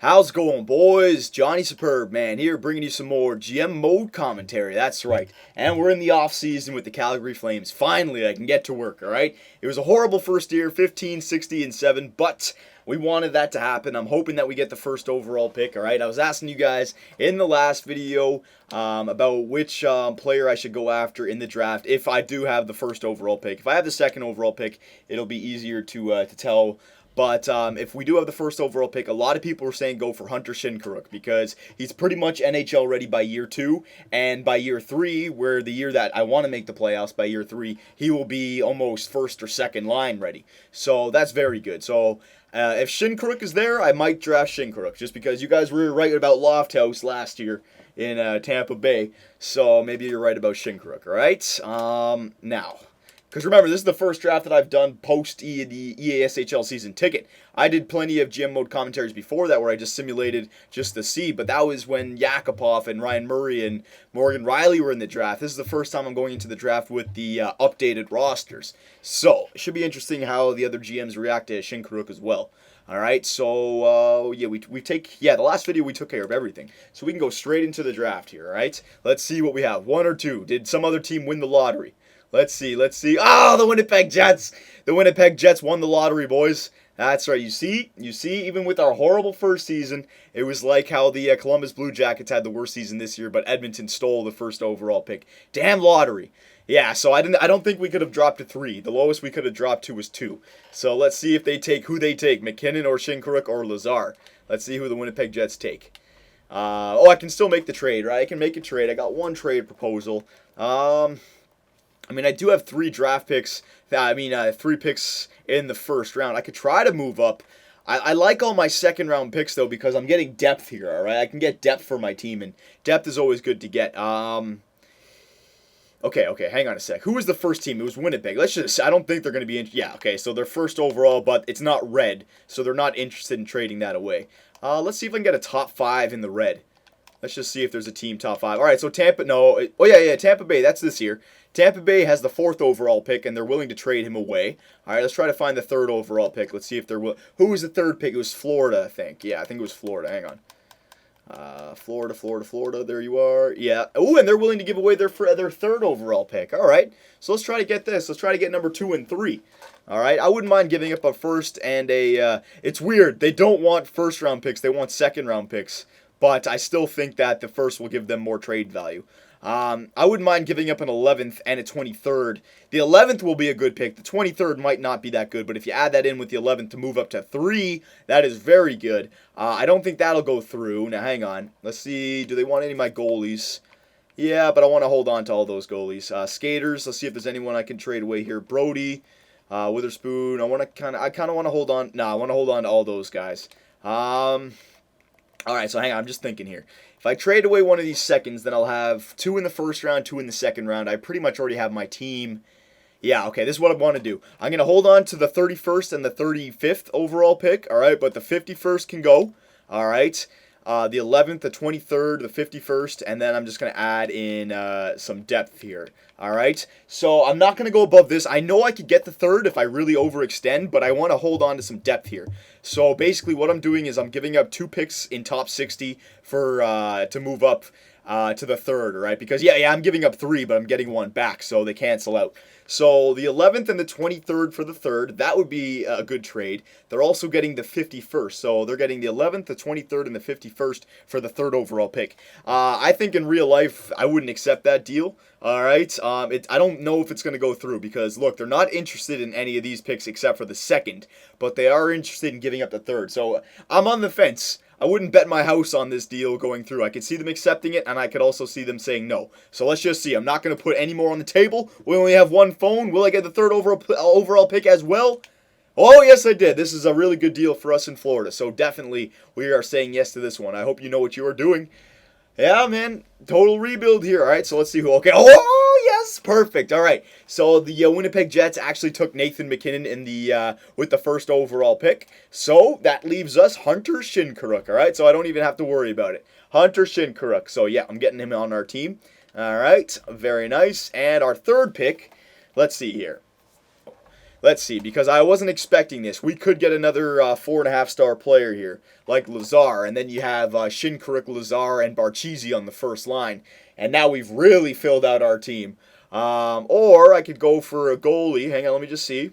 How's it going, boys? Johnny Superb, man, here bringing you some more GM mode commentary. That's right. And we're in the off season with the Calgary Flames. Finally, I can get to work, all right? It was a horrible first year, 15, 60, and 7, but we wanted that to happen. I'm hoping that we get the first overall pick, all right? I was asking you guys in the last video about which player I should go after in the draft if I do have the first overall pick. If I have the second overall pick, it'll be easier to tell. But if we do have the first overall pick, a lot of people are saying go for Hunter Shinkaruk because he's pretty much NHL ready by year 2. And by year 3, where the year that I want to make the playoffs, by year 3, he will be almost first or second line ready. So that's very good. So if Shinkaruk is there, I might draft Shinkaruk just because you guys were right about Lofthouse last year in Tampa Bay. So maybe you're right about Shinkaruk, all right? Now, because remember, this is the first draft that I've done post the EASHL season ticket. I did plenty of GM mode commentaries before that where I just simulated just to see, but that was when Yakupov and Ryan Murray and Morgan Riley were in the draft. This is the first time I'm going into the draft with the updated rosters. So, it should be interesting how the other GMs react to Shinkaruk as well. All right, so, the last video we took care of everything. So we can go straight into the draft here, all right? Let's see what we have. 1 or 2. Did some other team win the lottery? Let's see. Oh, the Winnipeg Jets. The Winnipeg Jets won the lottery, boys. That's right. You see, even with our horrible first season, it was like how the Columbus Blue Jackets had the worst season this year, but Edmonton stole the first overall pick. Damn lottery. Yeah, so I don't think we could have dropped to 3. The lowest we could have dropped to was 2. So let's see if they take who they take, McKinnon or Shinkaruk or Lazar. Let's see who the Winnipeg Jets take. I can still make the trade, right? I can make a trade. I got one trade proposal. I do have 3 draft picks. 3 picks in the first round. I could try to move up. I like all my second round picks, though, because I'm getting depth here, all right? I can get depth for my team, and depth is always good to get. Okay, hang on a sec. Who was the first team? It was Winnipeg. I don't think they're going to be so they're first overall, but it's not red, so they're not interested in trading that away. Let's see if I can get a top 5 in the red. Let's just see if there's a team top 5. All right, so Tampa Bay, that's this year. Tampa Bay has the 4th overall pick, and they're willing to trade him away. All right, let's try to find the 3rd overall pick. Let's see if they're willing. Who was the 3rd pick? It was Florida, I think. Yeah, I think it was Florida. Hang on. Florida. There you are. Yeah. Oh, and they're willing to give away their 3rd overall pick. All right, so let's try to get this. Let's try to get number 2 and 3. All right, I wouldn't mind giving up a first and a. It's weird. They don't want first-round picks. They want second-round picks. But I still think that the first will give them more trade value. I wouldn't mind giving up an 11th and a 23rd. The 11th will be a good pick. The 23rd might not be that good, but if you add that in with the 11th to move up to 3, that is very good. I don't think that'll go through. Now, hang on. Let's see. Do they want any of my goalies? Yeah, but I want to hold on to all those goalies. Skaters. Let's see if there's anyone I can trade away here. Brody, Witherspoon. I kind of want to hold on. No, I want to hold on to all those guys. All right, so hang on. I'm just thinking here. If I trade away one of these seconds, then I'll have 2 in the first round, 2 in the second round. I pretty much already have my team. Yeah, okay, this is what I want to do. I'm going to hold on to the 31st and the 35th overall pick, all right, but the 51st can go, all right. The 11th, the 23rd, the 51st, and then I'm just going to add in some depth here, all right? So I'm not going to go above this. I know I could get the 3rd if I really overextend, but I want to hold on to some depth here. So basically what I'm doing is I'm giving up 2 picks in top 60 for to move up to the 3rd, all right? Because, I'm giving up 3, but I'm getting 1 back, so they cancel out. So the 11th and the 23rd for the 3rd, that would be a good trade. They're also getting the 51st, so they're getting the 11th, the 23rd, and the 51st for the 3rd overall pick. I think in real life, I wouldn't accept that deal, all right? I don't know if it's going to go through because, look, they're not interested in any of these picks except for the 2nd, but they are interested in giving up the 3rd. So I'm on the fence. I wouldn't bet my house on this deal going through. I could see them accepting it, and I could also see them saying no. So let's just see. I'm not going to put any more on the table. We only have 1 phone. Will I get the 3rd overall pick as well? Oh, yes, I did. This is a really good deal for us in Florida. So definitely we are saying yes to this one. I hope you know what you are doing. Yeah, man. Total rebuild here. All right, so let's see who. Okay. Oh, yes. Perfect. All right. So the Winnipeg Jets actually took Nathan McKinnon in the with the 1st overall pick. So that leaves us Hunter Shinkaruk. All right. So I don't even have to worry about it. Hunter Shinkaruk. So, yeah, I'm getting him on our team. All right. Very nice. And our 3rd pick, let's see here. Let's see, because I wasn't expecting this. We could get another 4.5-star player here, like Lazar, and then you have Shinkarik, Lazar, and Barchisi on the first line. And now we've really filled out our team. Or I could go for a goalie. Hang on, let me just see.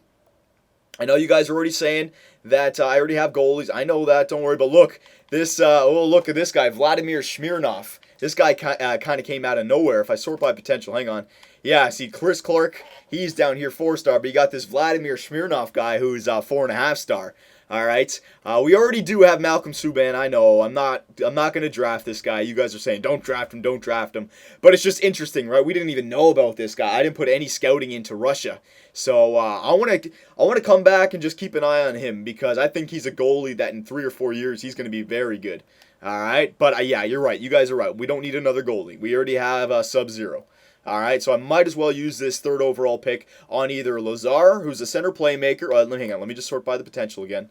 I know you guys are already saying that I already have goalies. I know that, don't worry. But look, this. Look at this guy, Vladimir Smirnov. This guy kind of came out of nowhere. If I sort by potential, hang on. Yeah, see, Chris Clark, he's down here 4-star, but you got this Vladimir Smirnov guy who's 4.5-star. All right, we already do have Malcolm Subban. I know. I'm not going to draft this guy. You guys are saying don't draft him, don't draft him. But it's just interesting, right? We didn't even know about this guy. I didn't put any scouting into Russia, so I want to come back and just keep an eye on him because I think he's a goalie that in 3 or 4 years he's going to be very good. All right, but yeah, you're right. You guys are right. We don't need another goalie. We already have Sub-Zero. All right, so I might as well use this 3rd overall pick on either Lazar, who's a center playmaker. Hang on, let me just sort by the potential again.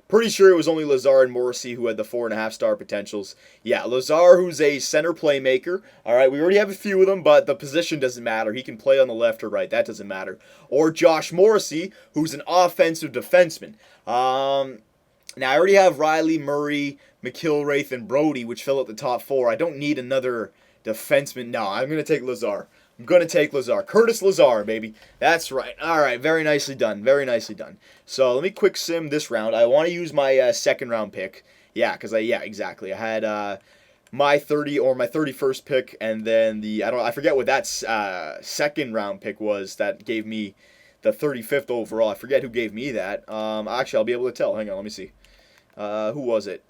Pretty sure it was only Lazar and Morrissey who had the 4.5-star potentials. Yeah, Lazar, who's a center playmaker. All right, we already have a few of them, but the position doesn't matter. He can play on the left or right. That doesn't matter. Or Josh Morrissey, who's an offensive defenseman. Now, I already have Riley, Murray, McIlwraith, and Brody, which fill out the top 4. I don't need another defenseman. No, I'm going to take Lazar. I'm going to take Lazar. Curtis Lazar, baby. That's right. All right, very nicely done. Very nicely done. So let me quick sim this round. I want to use my 2nd round pick. Yeah, because exactly. I had my 31st pick, and then I forget what that 2nd round pick was that gave me the 35th overall. I forget who gave me that. Actually, I'll be able to tell. Hang on, let me see. Who was it?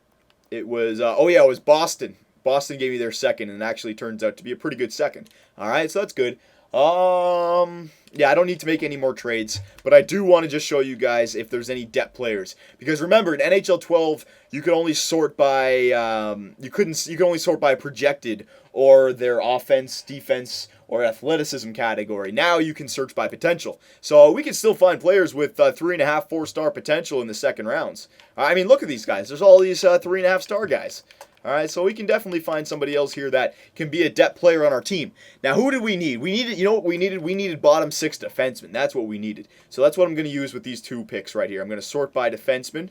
It was it was Boston. Boston gave me their 2nd, and it actually turns out to be a pretty good 2nd. All right, so that's good. Yeah, I don't need to make any more trades, but I do want to just show you guys if there's any depth players. Because remember, in NHL 12, you could only sort by you can only sort by projected or their offense, defense, or athleticism category. Now you can search by potential. So we can still find players with 3.5, 4-star potential in the 2nd rounds. I mean, look at these guys. There's all these 3.5-star guys. All right, so we can definitely find somebody else here that can be a depth player on our team. Now, who did we need? We needed, you know what we needed? We needed bottom 6 defensemen. That's what we needed. So that's what I'm going to use with these 2 picks right here. I'm going to sort by defenseman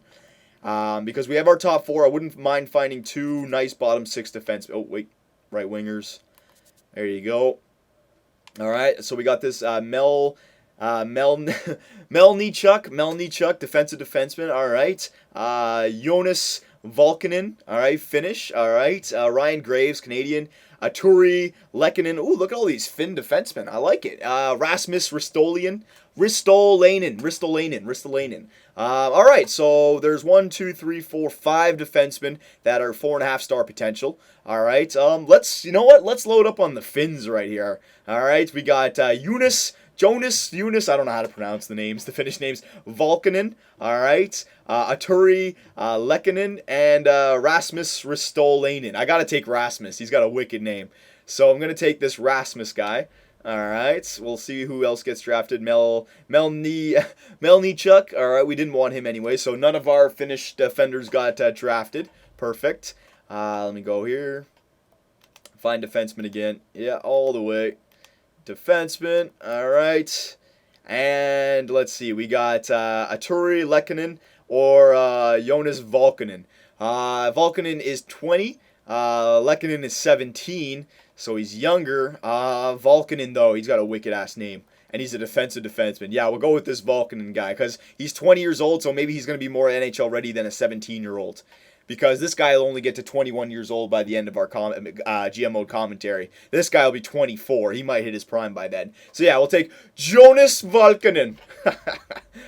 because we have our top 4. I wouldn't mind finding 2 nice bottom 6 defensemen. Oh, wait, right wingers. There you go. All right, so we got this Melnichuk, defensive defenseman. All right, Jonas Volkanen, all right, Finnish, all right, Ryan Graves, Canadian, Arturi Lehkonen. Ooh, look at all these Finn defensemen. I like it. Rasmus Ristolainen. All right, so there's 1, 2, 3, 4, 5 defensemen that are 4.5-star potential. All right, let's load up on the Finns right here. All right, we got Jonas, I don't know how to pronounce the names, the Finnish names, Volkanen, all right, Arturi Lehkonen, and Rasmus Ristolainen. I got to take Rasmus. He's got a wicked name. So I'm going to take this Rasmus guy. All right, we'll see who else gets drafted. Melnichuk. All right, we didn't want him anyway, so none of our Finnish defenders got drafted. Perfect. Let me go here. Find defenseman again. Yeah, all the way. Defenseman. All right. And let's see. We got Arturi Lehkonen or Jonas Volkanen. Volkanen is 20. Lehkonen is 17. So he's younger. Volkanen, though, he's got a wicked-ass name. And he's a defensive defenseman. Yeah, we'll go with this Volkanen guy because he's 20 years old, so maybe he's going to be more NHL ready than a 17-year-old. Because this guy will only get to 21 years old by the end of our GM mode commentary. This guy will be 24. He might hit his prime by then. So yeah, we'll take Jonas Volkanen.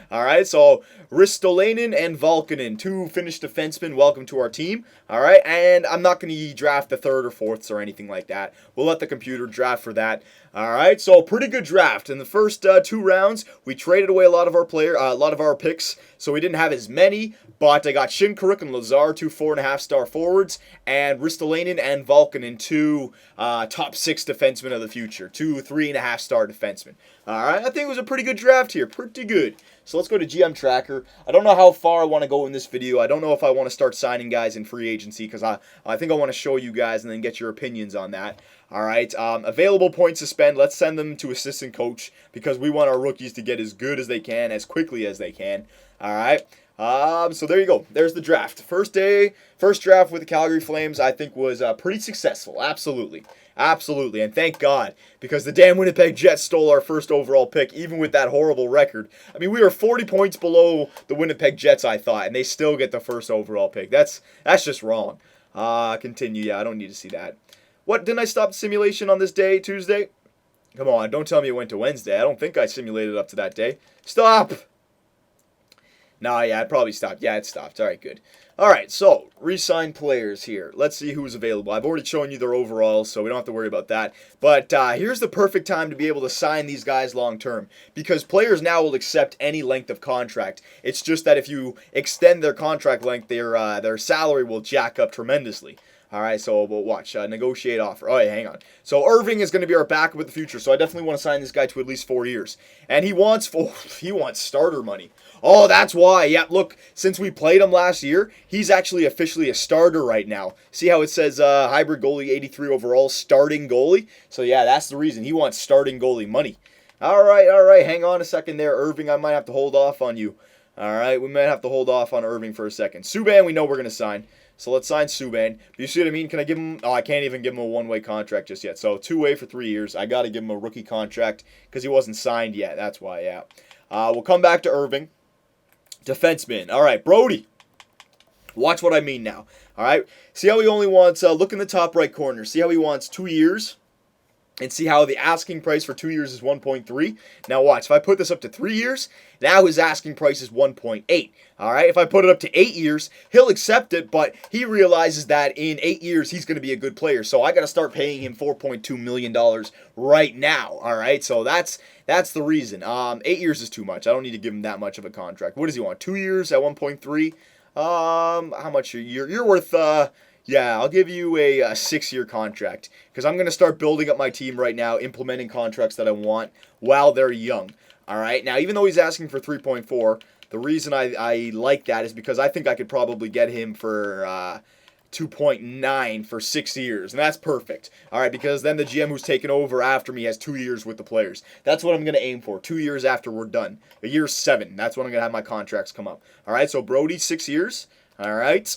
All right, so Ristolainen and Volkanen, 2 Finnish defensemen. Welcome to our team. All right, and I'm not going to draft the 3rd or 4th or anything like that. We'll let the computer draft for that. All right, so pretty good draft. In the first 2 rounds, we traded away a lot of our picks, so we didn't have as many. But I got Shinkarik and Lazar, 2 4.5-star forwards, and Ristolainen and Volkanen, 2 top 6 defensemen of the future, 2 3.5-star defensemen. All right, I think it was a pretty good draft here, pretty good. So let's go to GM Tracker. I don't know how far I want to go in this video. I don't know if I want to start signing guys in free agency because I think I want to show you guys and then get your opinions on that. All right, available points to spend. Let's send them to assistant coach because we want our rookies to get as good as they can, as quickly as they can. All right. So there you go. There's the draft. First draft with the Calgary Flames, I think was pretty successful. Absolutely. Absolutely. And thank God, because the damn Winnipeg Jets stole our first overall pick, even with that horrible record. I mean, we were 40 points below the Winnipeg Jets, I thought, and they still get the first overall pick. That's just wrong. Continue. Yeah, I don't need to see that. What, didn't I stop the simulation on this day, Tuesday? Come on, don't tell me it went to Wednesday. I don't think I simulated up to that day. Stop! Nah, yeah, it probably stopped. Yeah, it stopped. All right, good. All right, so re-sign players here. Let's see who's available. I've already shown you their overalls, so we don't have to worry about that. But here's the perfect time to be able to sign these guys long-term because players now will accept any length of contract. It's just that if you extend their contract length, their salary will jack up tremendously. All right, so we'll watch. Negotiate offer. Oh, yeah, hang on. So Irving is going to be our backup in the future, so I definitely want to sign this guy to at least 4 years. And he wants starter money. Oh, that's why. Yeah, look, since we played him last year, he's actually officially a starter right now. See how it says hybrid goalie 83 overall, starting goalie? So, yeah, that's the reason. He wants starting goalie money. All right. Hang on a second there, Irving. I might have to hold off on you. All right, we might have to hold off on Irving for a second. Subban, we know we're going to sign. So let's sign Subban. But you see what I mean? Can I give him... Oh, I can't even give him a one-way contract just yet. So two-way for 3 years. I got to give him a rookie contract because he wasn't signed yet. That's why, yeah. We'll come back to Irving. Defenseman. All right, Brody. Watch what I mean now. All right? See how he only wants... look in the top right corner. See how he wants 2 years? And see how the asking price for 2 years is 1.3. Now watch, if I put this up to 3 years, now his asking price is 1.8. All right, if I put it up to 8 years, he'll accept it, but he realizes that in 8 years he's going to be a good player. So I got to start paying him $4.2 million right now. All right, so that's the reason. 8 years is too much. I don't need to give him that much of a contract. What does he want? 2 years at 1.3? How much a year? You're worth yeah, I'll give you a 6-year contract because I'm going to start building up my team right now, implementing contracts that I want while they're young. All right. Now, even though he's asking for 3.4, the reason I like that is because I think I could probably get him for 2.9 for 6 years, and that's perfect. All right, because then the GM who's taken over after me has 2 years with the players. That's what I'm going to aim for, 2 years after we're done. A year 7, that's when I'm going to have my contracts come up. All right, so Brody, 6 years. All right.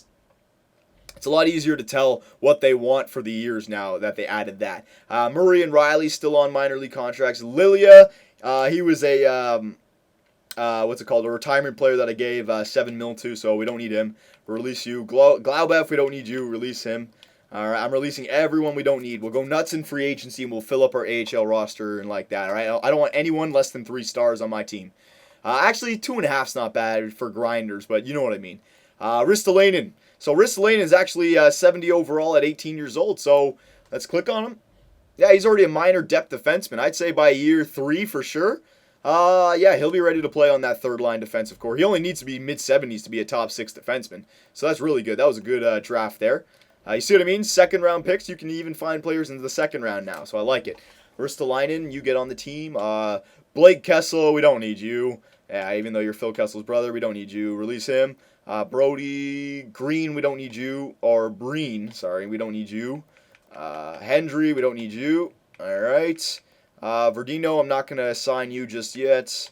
It's a lot easier to tell what they want for the years now that they added that. Murray and Riley still on minor league contracts. Lilia, he was a, a retirement player that I gave $7 million to, so we don't need him. Release you. Glaubev, we don't need you. Release him. All right, I'm releasing everyone we don't need. We'll go nuts in free agency, and we'll fill up our AHL roster and like that. All right, I don't want anyone less than 3 stars on my team. Actually, 2.5's not bad for grinders, but you know what I mean. Ristolainen. So Ristolainen is actually 70 overall at 18 years old. So let's click on him. Yeah, he's already a minor depth defenseman. I'd say by year 3 for sure. Yeah, he'll be ready to play on that third line defensive core. He only needs to be mid-70s to be a top 6 defenseman. So that's really good. That was a good draft there. You see what I mean? Second round picks. You can even find players into the second round now. So I like it. Ristolainen, you get on the team. Blake Kessel, we don't need you. Yeah, even though you're Phil Kessel's brother, we don't need you. Release him. Brody Green, we don't need you. Or Breen, sorry, we don't need you. Hendry, we don't need you. All right. Verdino, I'm not going to assign you just yet.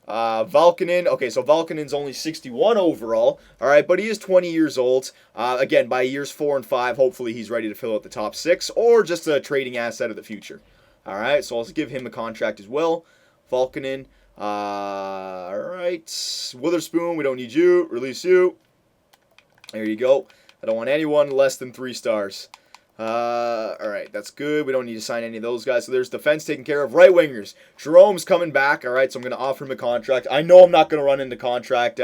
Valkonen, okay, so Valkonen's only 61 overall. All right, but he is 20 years old. Again, by years 4 and 5, hopefully he's ready to fill out the top 6 or just a trading asset of the future. All right, so I'll give him a contract as well. Valkonen. All right, Witherspoon, we don't need you. Release you. There you go. I don't want anyone less than 3 stars. All right, that's good. We don't need to sign any of those guys. So there's defense taken care of. Right wingers. Jerome's coming back. All right, so I'm going to offer him a contract. I know I'm not going to run into contract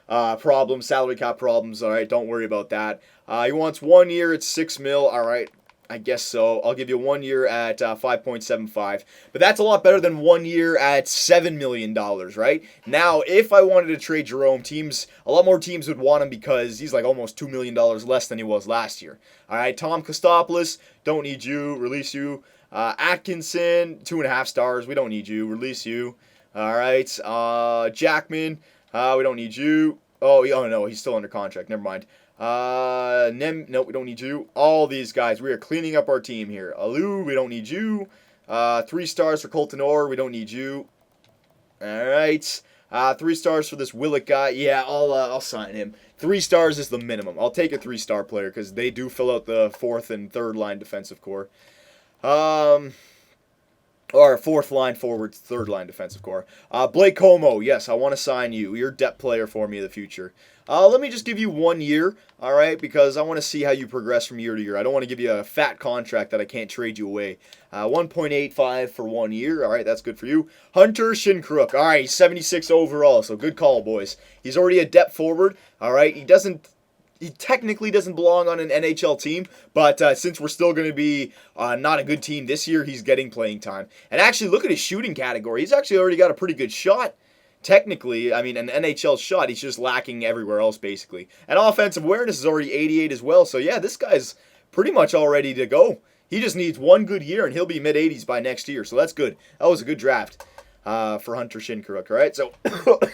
problems, salary cap problems. All right, don't worry about that. He wants 1 year at $6 million. All right. I guess so. I'll give you 1 year at 5.75. But that's a lot better than 1 year at $7 million, right? Now, if I wanted to trade Jerome, a lot more teams would want him because he's like almost $2 million less than he was last year. All right, Tom Kostopoulos, don't need you. Release you. Atkinson, 2.5 stars. We don't need you. Release you. All right. Jackman, we don't need you. Oh no, he's still under contract. Never mind. No, we don't need you. All these guys, we are cleaning up our team here. Alu, we don't need you. 3 stars for Colton Orr, we don't need you. All right. 3 stars for this Willett guy. Yeah, I'll sign him. 3 stars is the minimum. I'll take a 3-star player because they do fill out the 4th and 3rd line defensive core. Or 4th line forwards, 3rd line defensive core. Blake Como, yes, I want to sign you. You're a depth player for me in the future. Let me just give you 1 year, all right, because I want to see how you progress from year to year. I don't want to give you a fat contract that I can't trade you away. 1.85 for 1 year, all right, that's good for you. Hunter Shinkaruk, all right, 76 overall, so good call, boys. He's already a depth forward, all right. He technically doesn't belong on an NHL team, but since we're still going to be not a good team this year, he's getting playing time. And actually, look at his shooting category. He's actually already got a pretty good shot. Technically, I mean, an NHL shot, he's just lacking everywhere else, basically. And offensive awareness is already 88 as well. So, yeah, this guy's pretty much all ready to go. He just needs 1 good year, and he'll be mid-80s by next year. So that's good. That was a good draft for Hunter Shinkaruk, all right? So,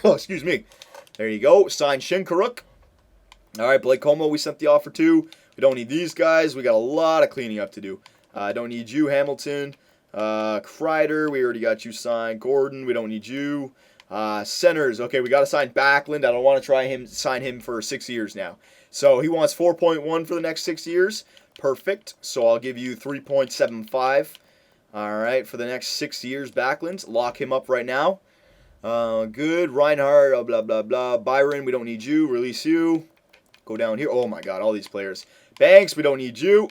excuse me. There you go. Sign Shinkaruk. All right, Blake Como, we sent the offer to. We don't need these guys. We got a lot of cleaning up to do. Don't need you, Hamilton. Kreider, we already got you signed. Gordon, we don't need you. Centers, okay, we got to sign Backlund. I don't want to sign him for 6 years now. So he wants 4.1 for the next 6 years. Perfect. So I'll give you 3.75. All right, for the next 6 years, Backlund. Lock him up right now. Good. Reinhardt, blah, blah, blah. Byron, we don't need you. Release you. Go down here. Oh, my God, all these players. Banks, we don't need you.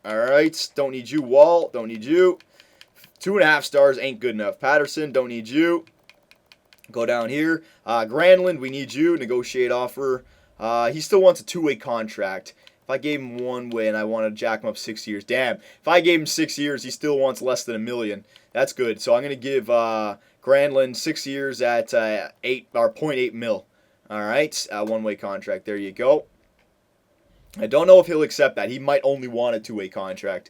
All right, don't need you. Wall, don't need you. 2.5 stars ain't good enough. Patterson, don't need you. Go down here. Granlund, we need you. Negotiate offer. He still wants a 2-way contract. If I gave him 1 way and I wanted to jack him up 6 years, damn. If I gave him 6 years, he still wants less than $1 million. That's good. So I'm going to give Granlund 6 years at 0.8 mil. All right, 1-way contract. There you go. I don't know if he'll accept that. He might only want a 2-way contract.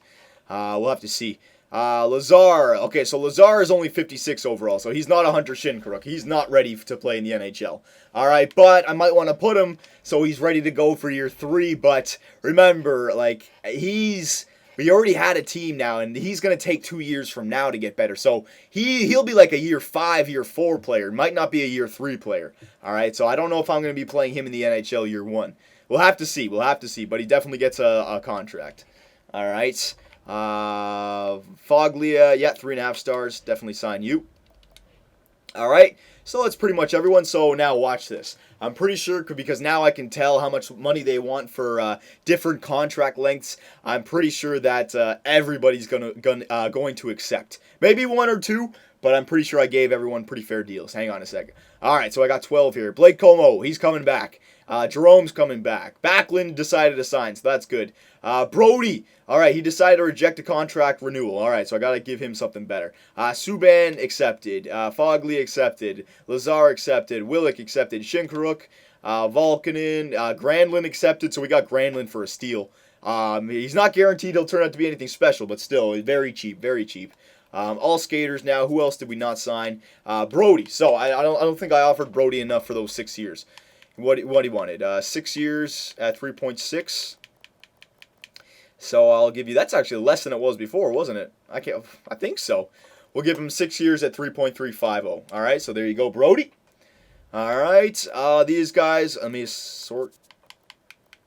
We'll have to see. Lazar. Okay, so Lazar is only 56 overall, so he's not a Hunter Shinkaruk. He's not ready to play in the NHL. All right, but I might want to put him so he's ready to go for year 3. But remember, like, we already had a team now, and he's going to take 2 years from now to get better. So he'll be like a year 5, year 4 player. Might not be a year 3 player. All right, so I don't know if I'm going to be playing him in the NHL year 1. We'll have to see. We'll have to see. But he definitely gets a contract. All right. Foglia, yeah, 3.5 stars. Definitely sign you. All right. So that's pretty much everyone. So now watch this. I'm pretty sure because now I can tell how much money they want for different contract lengths. I'm pretty sure that everybody's going to accept. Maybe 1 or 2, but I'm pretty sure I gave everyone pretty fair deals. Hang on a second. All right, so I got 12 here. Blake Como, he's coming back. Jerome's coming back. Backlund decided to sign, so that's good. Brody, all right, he decided to reject a contract renewal. All right, so I got to give him something better. Subban accepted. Foglia accepted. Lazar accepted. Willick accepted. Shinkaruk, Volkanen, Granlund accepted, so we got Granlund for a steal. He's not guaranteed he'll turn out to be anything special, but still, very cheap, very cheap. All skaters now. Who else did we not sign? Brody. So I don't think I offered Brody enough for those 6 years. What he wanted? 6 years at 3.6. So I'll give you. That's actually less than it was before, wasn't it? I think so. We'll give him 6 years at 3.350. All right. So there you go, Brody. All right. These guys. Let me sort.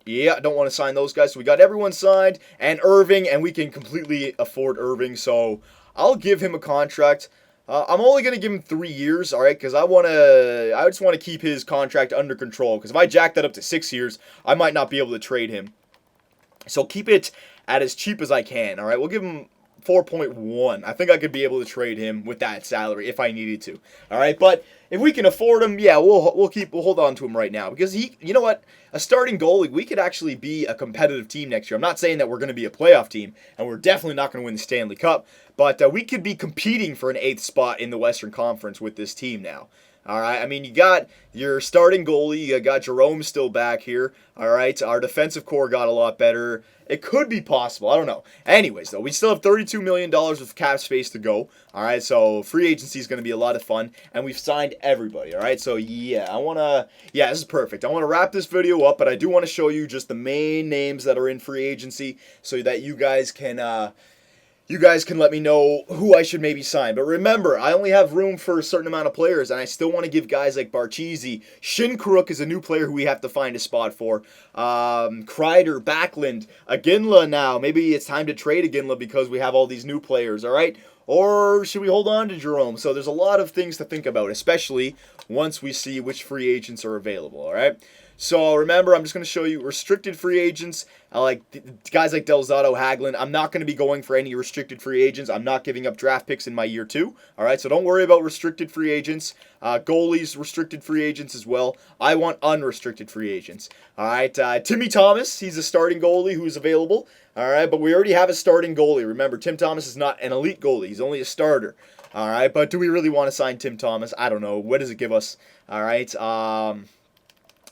Yeah, I don't want to sign those guys. So we got everyone signed and Irving, and we can completely afford Irving. So I'll give him a contract. I'm only going to give him 3 years, all right, because I just want to keep his contract under control, because if I jack that up to 6 years, I might not be able to trade him. So keep it at as cheap as I can, all right? We'll give him 4.1. I think I could be able to trade him with that salary if I needed to, all right? But if we can afford him, yeah, we'll hold on to him right now, because you know what? A starting goalie, we could actually be a competitive team next year. I'm not saying that we're going to be a playoff team, and we're definitely not going to win the Stanley Cup, but we could be competing for an 8th spot in the Western Conference with this team now. All right, I mean, you got your starting goalie, you got Jerome still back here. All right, our defensive core got a lot better. It could be possible. I don't know. Anyways, though, we still have $32 million of cap space to go. All right, so free agency is going to be a lot of fun, and we've signed everybody. All right, so yeah, this is perfect. I want to wrap this video up, but I do want to show you just the main names that are in free agency so that you guys can let me know who I should maybe sign. But remember, I only have room for a certain amount of players, and I still want to give guys like Barchisi. Shinkaruk is a new player who we have to find a spot for. Kreider, Backlund, Aginla now. Maybe it's time to trade Aginla because we have all these new players, all right? Or should we hold on to Jerome? So there's a lot of things to think about, especially once we see which free agents are available, all right? So remember, I'm just going to show you restricted free agents. Like guys like Delzato, Hagelin. I'm not going to be going for any restricted free agents. I'm not giving up draft picks in my year 2. All right, so don't worry about restricted free agents. Goalies, restricted free agents as well. I want unrestricted free agents. All right, Timmy Thomas, he's a starting goalie who's available. All right, but we already have a starting goalie. Remember, Tim Thomas is not an elite goalie. He's only a starter. All right, but do we really want to sign Tim Thomas? I don't know. What does it give us? All right,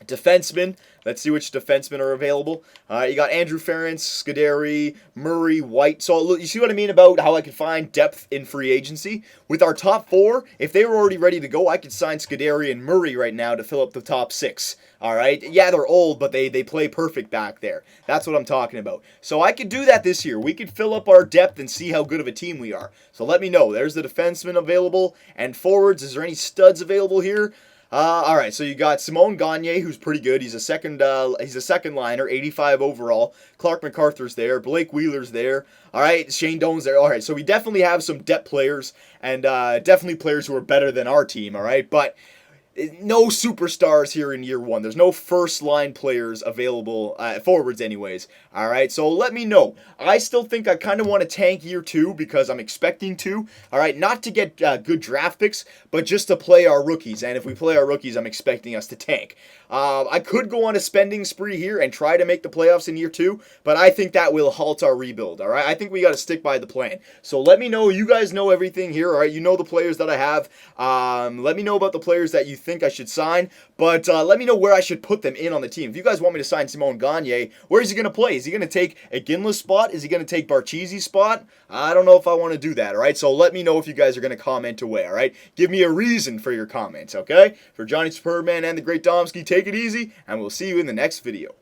defensemen. Let's see which defensemen are available. You got Andrew Ference, Scuderi, Murray, White. So look, you see what I mean about how I could find depth in free agency? With our top 4, if they were already ready to go, I could sign Scuderi and Murray right now to fill up the top 6. All right? Yeah, they're old, but they play perfect back there. That's what I'm talking about. So I could do that this year. We could fill up our depth and see how good of a team we are. So let me know. There's the defensemen available. And forwards, is there any studs available here? All right, so you got Simone Gagne, who's pretty good. He's a second liner, 85 overall. Clark MacArthur's there. Blake Wheeler's there. All right, Shane Doan's there. All right, so we definitely have some depth players and definitely players who are better than our team. All right, but no superstars here in year 1. There's no first-line players available, forwards anyways. All right, so let me know. I still think I kind of want to tank year 2 because I'm expecting to. All right, not to get good draft picks, but just to play our rookies. And if we play our rookies, I'm expecting us to tank. I could go on a spending spree here and try to make the playoffs in year 2, but I think that will halt our rebuild, all right? I think we got to stick by the plan. So let me know. You guys know everything here, all right? You know the players that I have. Let me know about the players that you think I should sign, but let me know where I should put them in on the team. If you guys want me to sign Simone Gagne, where is he going to play? Is he going to take a Ginla's spot? Is he going to take Barchisi's spot? I don't know if I want to do that, all right? So let me know if you guys are going to comment away, all right? Give me a reason for your comments, okay? For Johnny Superbman and the Great Domski, take it easy, and we'll see you in the next video.